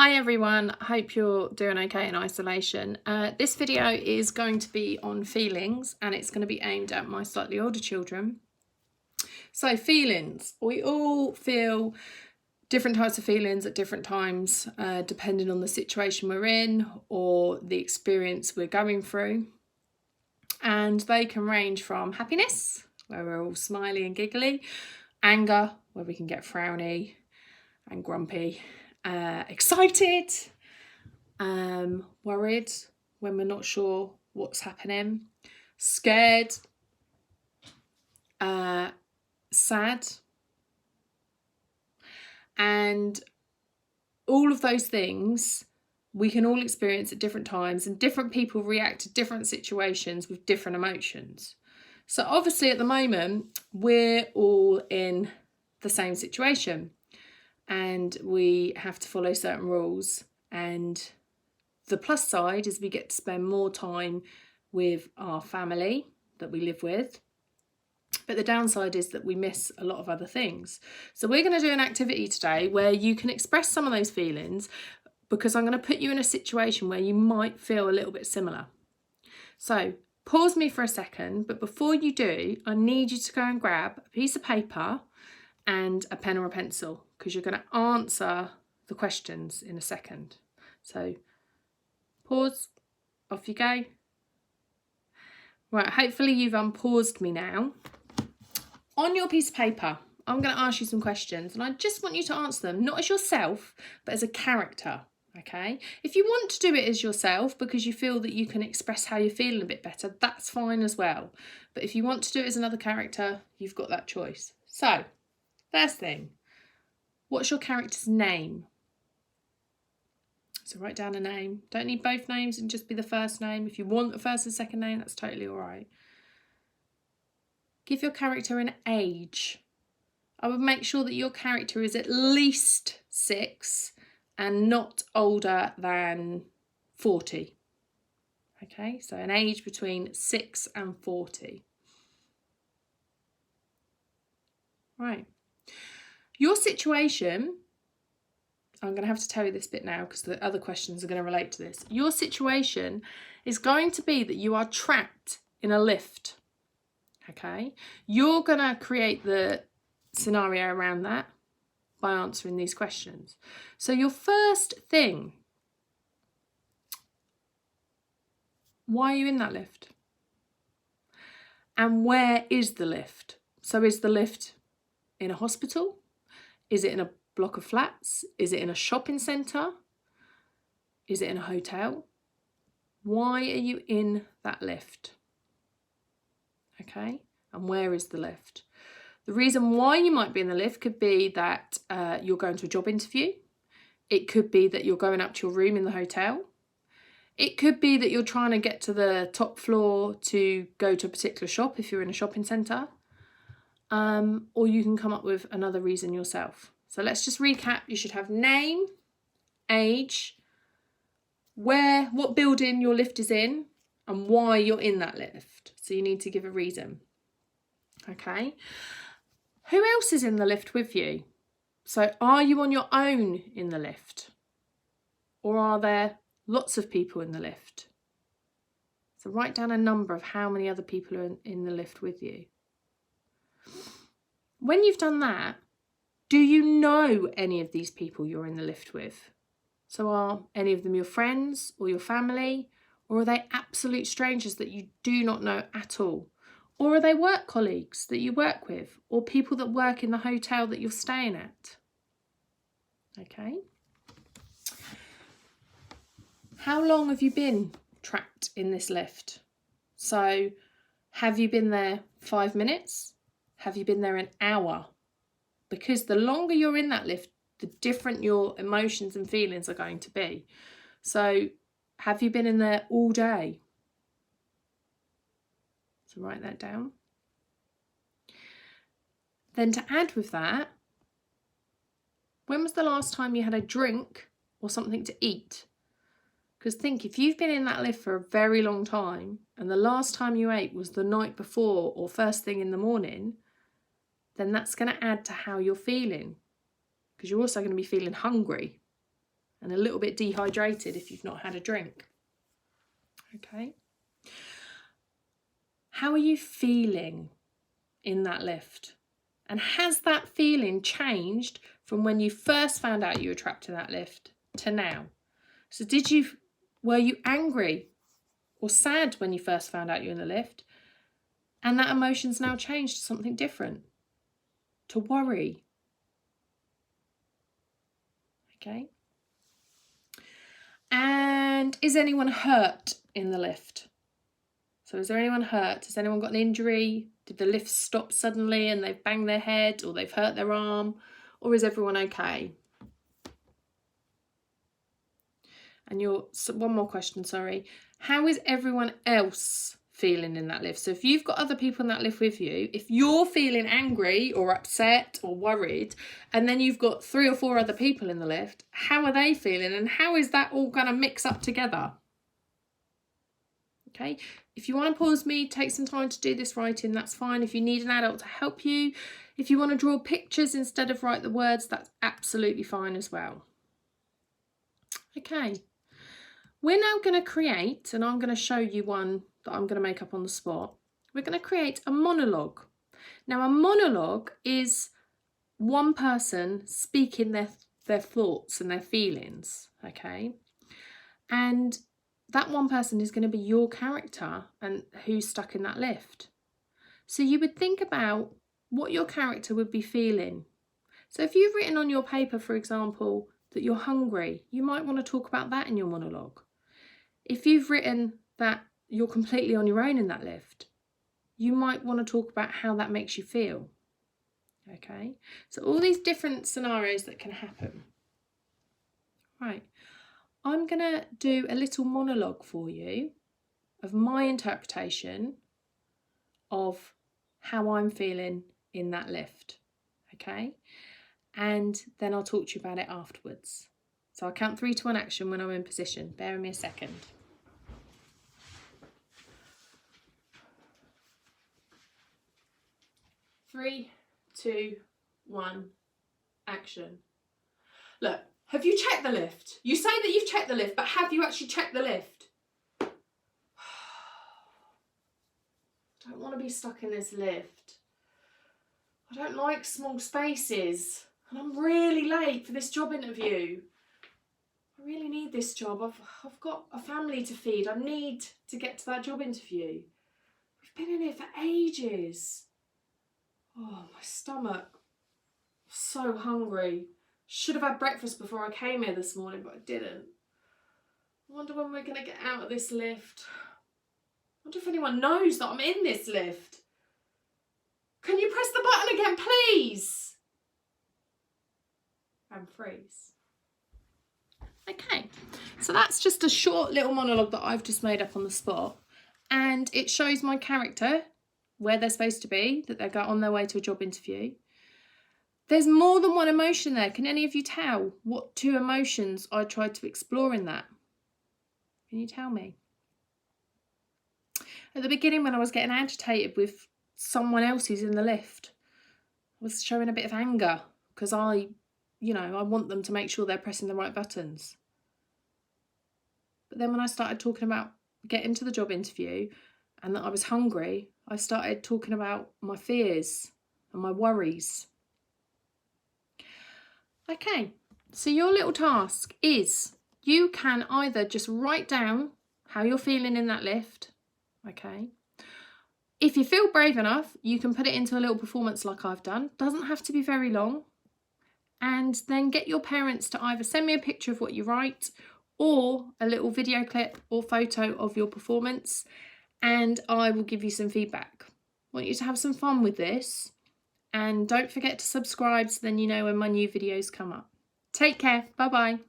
Hi everyone, I hope you're doing okay in isolation. This video is going to be on feelings and it's going to be aimed at my slightly older children. So feelings, we all feel different types of feelings at different times, depending on the situation we're in or the experience we're going through. And they can range from happiness, where we're all smiley and giggly, anger, where we can get frowny and grumpy, excited, worried when we're not sure what's happening, scared, sad, and all of those things we can all experience at different times, and different people react to different situations with different emotions. So obviously at the moment we're all in the same situation and we have to follow certain rules, and the plus side is we get to spend more time with our family that we live with. But the downside is that we miss a lot of other things. So we're going to do an activity today where you can express some of those feelings, because I'm going to put you in a situation where you might feel a little bit similar. So pause me for a second, but before you do, I need you to go and grab a piece of paper and a pen or a pencil, because you're going to answer the questions in a second. So pause, off you go. Right, hopefully you've unpaused me now. On your piece of paper, I'm going to ask you some questions, and I just want you to answer them, not as yourself, but as a character, okay? If you want to do it as yourself because you feel that you can express how you're feeling a bit better, that's fine as well. But if you want to do it as another character, you've got that choice. So, first thing, what's your character's name? So write down a name. Don't need both names, and just be the first name. If you want the first and second name, that's totally all right. Give your character an age. I would make sure that your character is at least 6 and not older than 40. Okay, so an age between 6 and 40. Right. Your situation, I'm going to have to tell you this bit now because the other questions are going to relate to this. Your situation is going to be that you are trapped in a lift. Okay, you're going to create the scenario around that by answering these questions. So your first thing, why are you in that lift? And where is the lift? So is the lift in a hospital? Is it in a block of flats? Is it in a shopping centre? Is it in a hotel? Why are you in that lift? Okay, and where is the lift? The reason why you might be in the lift could be that you're going to a job interview. It could be that you're going up to your room in the hotel. It could be that you're trying to get to the top floor to go to a particular shop if you're in a shopping centre. Or you can come up with another reason yourself. So let's just recap. You should have name, age, what building your lift is in, and why you're in that lift. So you need to give a reason. Okay. Who else is in the lift with you? So are you on your own in the lift? Or are there lots of people in the lift? So write down a number of how many other people are in the lift with you. When you've done that, do you know any of these people you're in the lift with? So are any of them your friends or your family? Or are they absolute strangers that you do not know at all? Or are they work colleagues that you work with, or people that work in the hotel that you're staying at? Okay. How long have you been trapped in this lift? So have you been there 5 minutes? Have you been there an hour? Because the longer you're in that lift, the different your emotions and feelings are going to be. So have you been in there all day? So write that down. Then to add with that, when was the last time you had a drink or something to eat? Because think, if you've been in that lift for a very long time and the last time you ate was the night before or first thing in the morning, then that's going to add to how you're feeling, because you're also going to be feeling hungry. and a little bit dehydrated if you've not had a drink. Okay. How are you feeling in that lift? And has that feeling changed from when you first found out you were trapped in that lift to now? So were you angry or sad when you first found out you were in the lift? And that emotion's now changed to something different, to worry. Okay. And is anyone hurt in the lift? So is there anyone hurt? Has anyone got an injury? Did the lift stop suddenly and they've banged their head or they've hurt their arm? Or is everyone okay? And one more question, sorry. How is everyone else feeling in that lift? So if you've got other people in that lift with you, if you're feeling angry or upset or worried, and then you've got 3 or 4 other people in the lift, how are they feeling and how is that all going to mix up together? Okay, if you want to pause me, take some time to do this writing, that's fine. If you need an adult to help you, if you want to draw pictures instead of write the words, that's absolutely fine as well. Okay, we're now going to create, and I'm going to show you one that I'm going to make up on the spot. We're going to create a monologue. Now, a monologue is one person speaking their thoughts and their feelings, okay? And that one person is going to be your character and who's stuck in that lift. So you would think about what your character would be feeling. So if you've written on your paper, for example, that you're hungry, you might want to talk about that in your monologue. If you've written that you're completely on your own in that lift, you might want to talk about how that makes you feel. Okay, so all these different scenarios that can happen. Right, I'm going to do a little monologue for you of my interpretation of how I'm feeling in that lift. Okay, and then I'll talk to you about it afterwards. So I'll count 3, 2, 1 action when I'm in position. Bear with me a second. 3, 2, 1, action. Look, have you checked the lift? You say that you've checked the lift, but have you actually checked the lift? I don't want to be stuck in this lift. I don't like small spaces. And I'm really late for this job interview. I really need this job. I've got a family to feed. I need to get to that job interview. We've been in here for ages. Oh, my stomach. I'm so hungry. Should have had breakfast before I came here this morning, but I didn't. I wonder when we're going to get out of this lift. I wonder if anyone knows that I'm in this lift. Can you press the button again, please? And freeze. Okay, so that's just a short little monologue that I've just made up on the spot. And it shows my character where they're supposed to be, that they're on their way to a job interview. There's more than one emotion there. Can any of you tell what 2 emotions I tried to explore in that? Can you tell me? At the beginning, when I was getting agitated with someone else who's in the lift, I was showing a bit of anger because I want them to make sure they're pressing the right buttons. But then when I started talking about getting to the job interview and that I was hungry, I started talking about my fears and my worries. Okay, so your little task is you can either just write down how you're feeling in that lift, okay? If you feel brave enough, you can put it into a little performance like I've done. Doesn't have to be very long. And then get your parents to either send me a picture of what you write or a little video clip or photo of your performance, and I will give you some feedback. I want you to have some fun with this, and don't forget to subscribe so then you know when my new videos come up. Take care. Bye-bye.